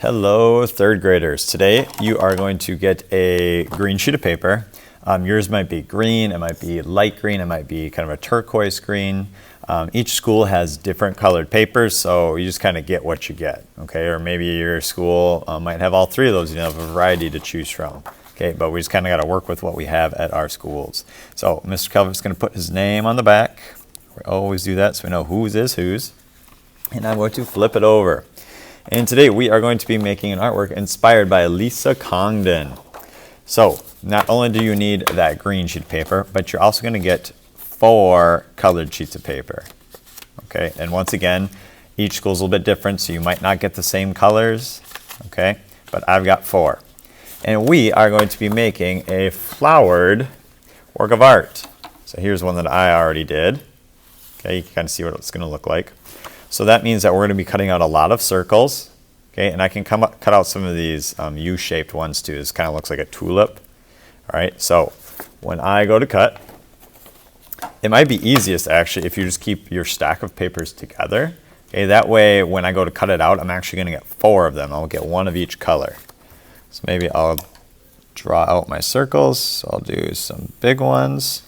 Hello, third graders. Today you are going to get a green sheet of paper. Yours might be green, it might be light green, it might be kind of a turquoise green. Each school has different colored papers, so you just kind of get what you get, okay? Or maybe your school might have all three of those, you have a variety to choose from. Okay, but we just kind of got to work with what we have at our schools. So Mr. Kelvin's going to put his name on the back. We always do that so we know whose is whose. And I'm going to flip it over. And today we are going to be making an artwork inspired by Lisa Congdon. So not only do you need that green sheet of paper, but you're also going to get 4 colored sheets of paper. Okay, and once again, each school's a little bit different, so you might not get the same colors. Okay, but I've got 4. And we are going to be making a flowered work of art. So here's one that I already did. Okay, you can kind of see what it's going to look like. So that means that we're going to be cutting out a lot of circles, okay, and I can cut out some of these U-shaped ones too. This kind of looks like a tulip. All right, so when I go to cut, it might be easiest actually if you just keep your stack of papers together. Okay, that way when I go to cut it out, I'm actually going to get 4 of them. I'll get 1 of each color. So maybe I'll draw out my circles. So I'll do some big ones.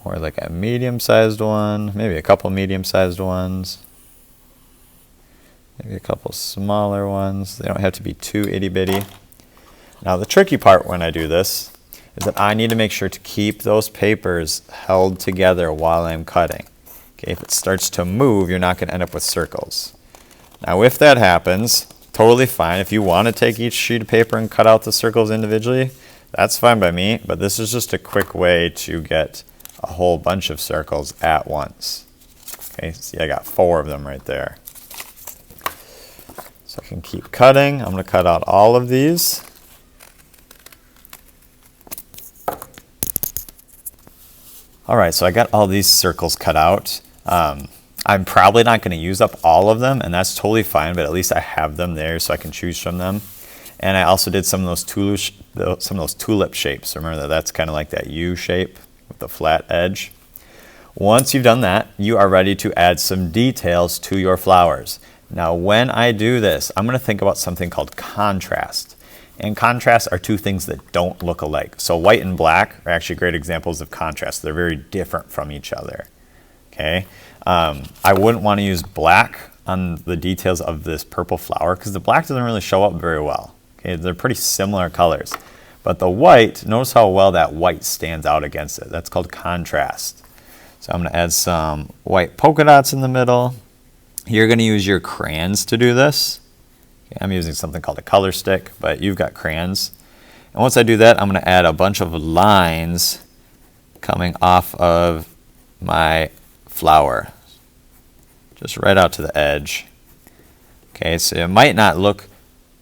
More like a medium-sized one, maybe a couple medium-sized ones, maybe a couple smaller ones. They don't have to be too itty-bitty. Now the tricky part when I do this is that I need to make sure to keep those papers held together while I'm cutting. Okay, if it starts to move, you're not going to end up with circles. Now if that happens, totally fine. If you want to take each sheet of paper and cut out the circles individually, that's fine by me, but this is just a quick way to get a whole bunch of circles at once. Okay, see I got 4 of them right there. So I can keep cutting. I'm going to cut out all of these. Alright, so I got all these circles cut out. I'm probably not going to use up all of them, and that's totally fine, but at least I have them there so I can choose from them. And I also did some of those tulip shapes. Remember that that's kind of like that U shape with the flat edge. Once you've done that, you are ready to add some details to your flowers. Now when I do this, I'm going to think about something called contrast. And contrasts are 2 things that don't look alike. So white and black are actually great examples of contrast. They're very different from each other. Okay, I wouldn't want to use black on the details of this purple flower because the black doesn't really show up very well. Okay, they're pretty similar colors. But the white, notice how well that white stands out against it. That's called contrast. So I'm going to add some white polka dots in the middle. You're going to use your crayons to do this. Okay, I'm using something called a color stick, but you've got crayons. And once I do that, I'm going to add a bunch of lines coming off of my flower, just right out to the edge. Okay, so it might not look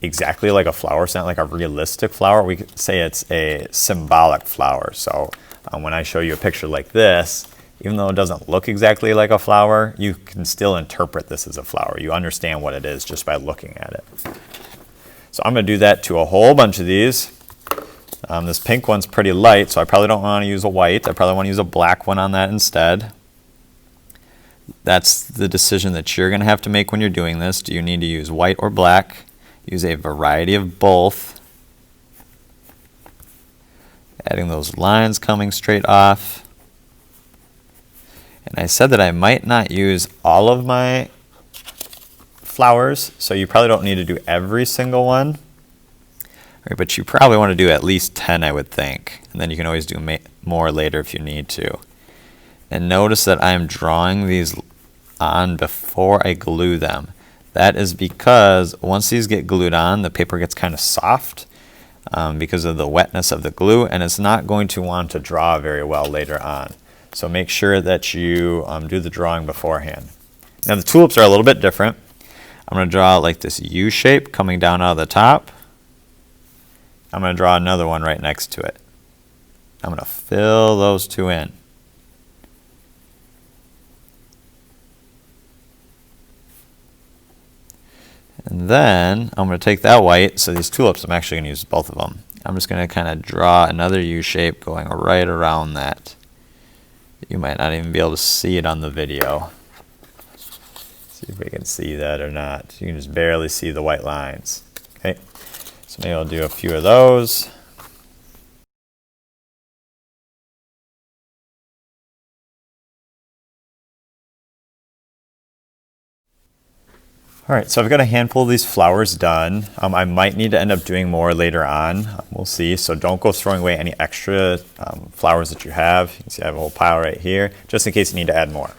exactly like a flower. It's not like a realistic flower. We could say it's a symbolic flower. So when I show you a picture like this, even though it doesn't look exactly like a flower, you can still interpret this as a flower. You understand what it is just by looking at it. So I'm going to do that to a whole bunch of these. This pink one's pretty light, so I probably don't want to use a white. I probably want to use a black one on that instead. That's the decision that you're going to have to make when you're doing this. Do you need to use white or black? Use a variety of both. Adding those lines coming straight off. And I said that I might not use all of my flowers, so you probably don't need to do every single one. Right, but you probably want to do at least 10, I would think. And then you can always do more later if you need to. And notice that I'm drawing these on before I glue them. That is because once these get glued on, the paper gets kind of soft because of the wetness of the glue, and it's not going to want to draw very well later on. So make sure that you do the drawing beforehand. Now the tulips are a little bit different. I'm going to draw like this U shape coming down out of the top. I'm going to draw another one right next to it. I'm going to fill those 2 in. And then I'm going to take that white, so these tulips, I'm actually going to use both of them. I'm just going to kind of draw another U shape going right around that. You might not even be able to see it on the video. So See if we can see that or not. You can just barely see the white lines. Okay, so maybe I'll do a few of those. All right, so I've got a handful of these flowers done. I might need to end up doing more later on. We'll see. So don't go throwing away any extra flowers that you have. You can see I have a whole pile right here, just in case you need to add more.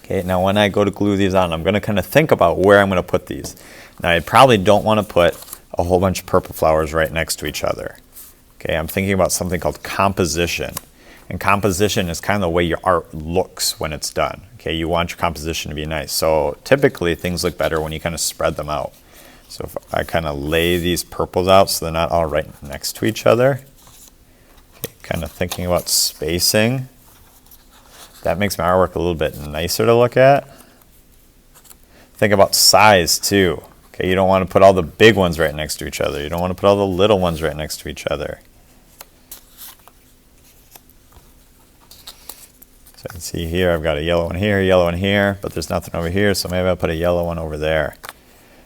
Okay, now when I go to glue these on, I'm going to kind of think about where I'm going to put these. Now I probably don't want to put a whole bunch of purple flowers right next to each other. Okay, I'm thinking about something called composition. And composition is kind of the way your art looks when it's done. Okay, you want your composition to be nice. So typically things look better when you kind of spread them out. So if I kind of lay these purples out so they're not all right next to each other. Okay, kind of thinking about spacing. That makes my artwork a little bit nicer to look at. Think about size too. Okay, you don't want to put all the big ones right next to each other. You don't want to put all the little ones right next to each other. So I can see here I've got a yellow one here, but there's nothing over here, so maybe I'll put a yellow one over there.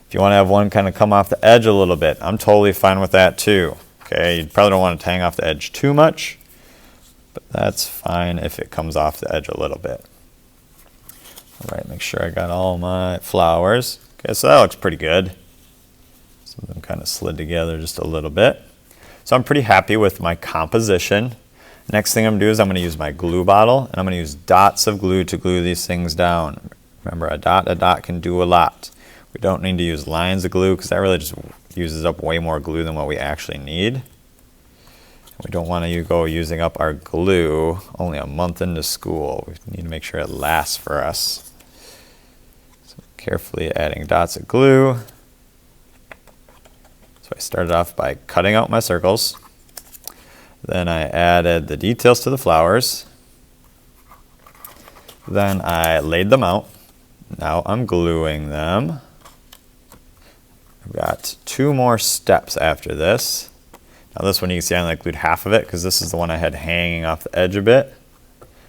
If you want to have one kind of come off the edge a little bit, I'm totally fine with that too. Okay, you probably don't want it to hang off the edge too much, but that's fine if it comes off the edge a little bit. All right, make sure I got all my flowers. Okay, so that looks pretty good. Some of them kind of slid together just a little bit. So I'm pretty happy with my composition. Next thing I'm going to do is I'm going to use my glue bottle, and I'm going to use dots of glue to glue these things down. Remember, a dot can do a lot. We don't need to use lines of glue because that really just uses up way more glue than what we actually need. We don't want to go using up our glue only a month into school. We need to make sure it lasts for us. So carefully adding dots of glue. So I started off by cutting out my circles. Then I added the details to the flowers. Then I laid them out. Now I'm gluing them. I've got 2 more steps after this. Now this one you can see I only glued half of it because this is the one I had hanging off the edge a bit.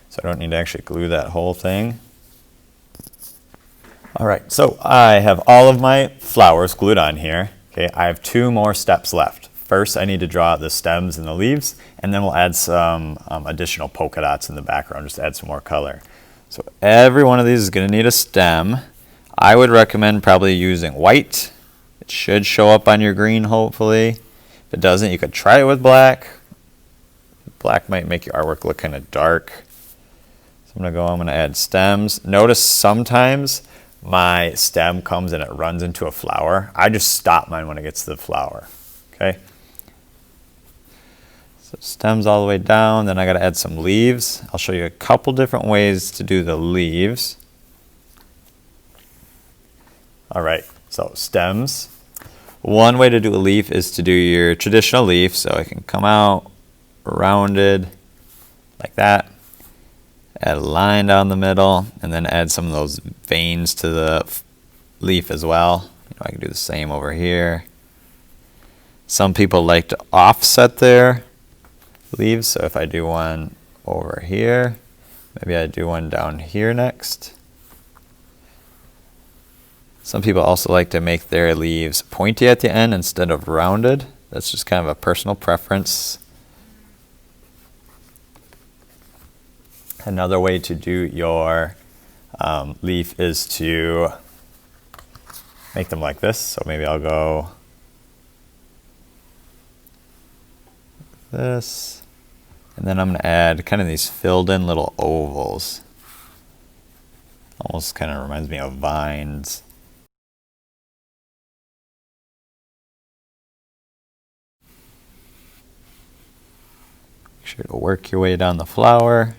So I don't need to actually glue that whole thing. All right, so I have all of my flowers glued on here. Okay, I have 2 more steps left. First, I need to draw out the stems and the leaves, and then we'll add some additional polka dots in the background just to add some more color. So every one of these is going to need a stem. I would recommend probably using white. It should show up on your green, hopefully. If it doesn't, you could try it with black. Black might make your artwork look kind of dark. So I'm going to add stems. Notice sometimes my stem comes and it runs into a flower. I just stop mine when it gets to the flower. Okay. So stems all the way down, then I got to add some leaves. I'll show you a couple different ways to do the leaves. All right, so stems. One way to do a leaf is to do your traditional leaf, so it can come out rounded like that. Add a line down the middle, and then add some of those veins to the leaf as well. I can do the same over here. Some people like to offset their leaves, so if I do one over here, maybe I do one down here next. Some people also like to make their leaves pointy at the end instead of rounded. That's just kind of a personal preference. Another way to do your leaf is to make them like this. So maybe I'll go this, and then I'm going to add kind of these filled in little ovals. Almost kind of reminds me of vines. Make sure to work your way down the flower.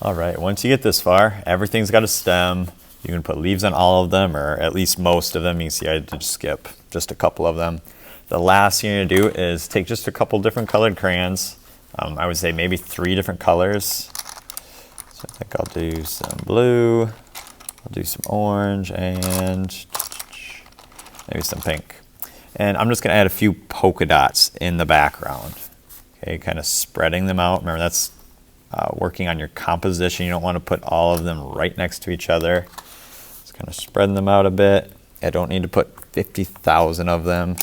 All right, once you get this far, everything's got a stem. You can put leaves on all of them, or at least most of them. You can see I did skip just a couple of them. The last thing you're gonna do is take just a couple different colored crayons. I would say maybe 3 different colors. So I think I'll do some blue, I'll do some orange, and maybe some pink. And I'm just gonna add a few polka dots in the background. Okay, kind of spreading them out. Remember, that's working on your composition. You don't want to put all of them right next to each other. Just kind of spreading them out a bit. I don't need to put 50,000 of them.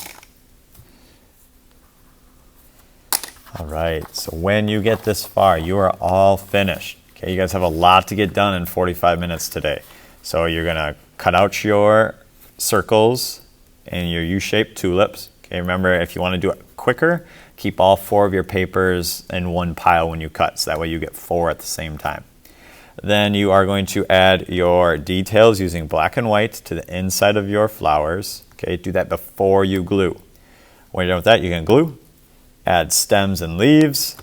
All right, so when you get this far, you are all finished. Okay, you guys have a lot to get done in 45 minutes today. So you're gonna cut out your circles and your U-shaped tulips. Okay, remember, if you want to do it quicker, keep all 4 of your papers in one pile when you cut, so that way you get 4 at the same time. Then you are going to add your details using black and white to the inside of your flowers. Okay, do that before you glue. When you're done with that, you can glue, add stems and leaves.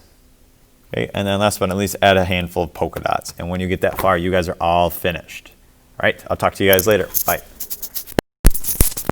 Okay, and then last but not least, add a handful of polka dots. And when you get that far, you guys are all finished. All right, I'll talk to you guys later. Bye.